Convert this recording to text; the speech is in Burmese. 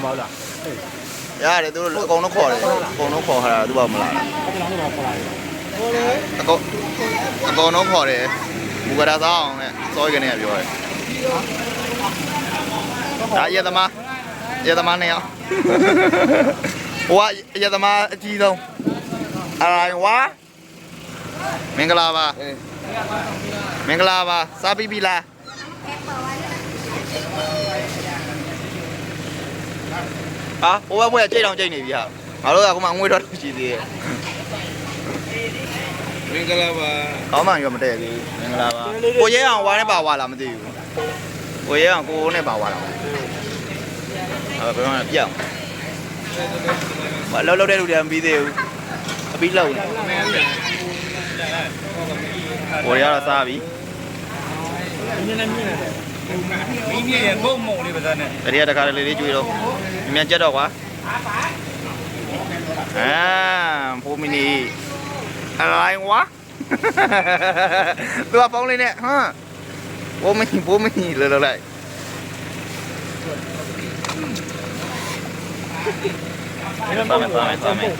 မဟုတ်လား ရတယ်သူတို့အကုန်လုံးခေါ်တယ်အကုန်လုံးခေါ်ထားတာသူ့ဘာမလား အဲ့ဒါတော့ခေါ်လာတယ် အကုန်လုံးခေါ်တယ်ဘူကရာသားအောင်နဲ့စောရကနေပြောတယ်ဒါရသမားနေရောဟိုကရသမားအကြီးဆုံးအရိုင်းဝါမင်္ဂလာပါစားပြီးပြီလားဟာဟိုဘက်ဘွဲကြိတ်တောင်ကြိတ်နေပြီဟာငါတို့ကအခုမှငွေတော့ရှိသေးတယ်မင်္ဂလာပါကောင်းမှရောမတည့်သေးဘူးမင်္ဂလာပါကိုရဲအောင်ဝါနဲ့ပါဝါလားမသိဘူးကိုရဲအောင်ကိုနဲ့ပါဝါလားဘယ်တော့ပြောင်းဘာလောက်တဲ့လူတွေမပြီးသေးဘူးအပြီးလောက်ကိုရဲတော့စားပြီ မြင်းနဲ့မြင်းနဲ့ မင်းကြီးရဲ့ဘုံမုံလေးပါသားနဲ့ တတိယတစ်ခါလေးကျွေးတော့မြန်ကြက်တော့ကွာဖိုးမီနီအလိုင်းဝါသူကပေါင်းလေးနဲ့ဟမ်ဖိုးမီနီလောလိုက်စားမယ်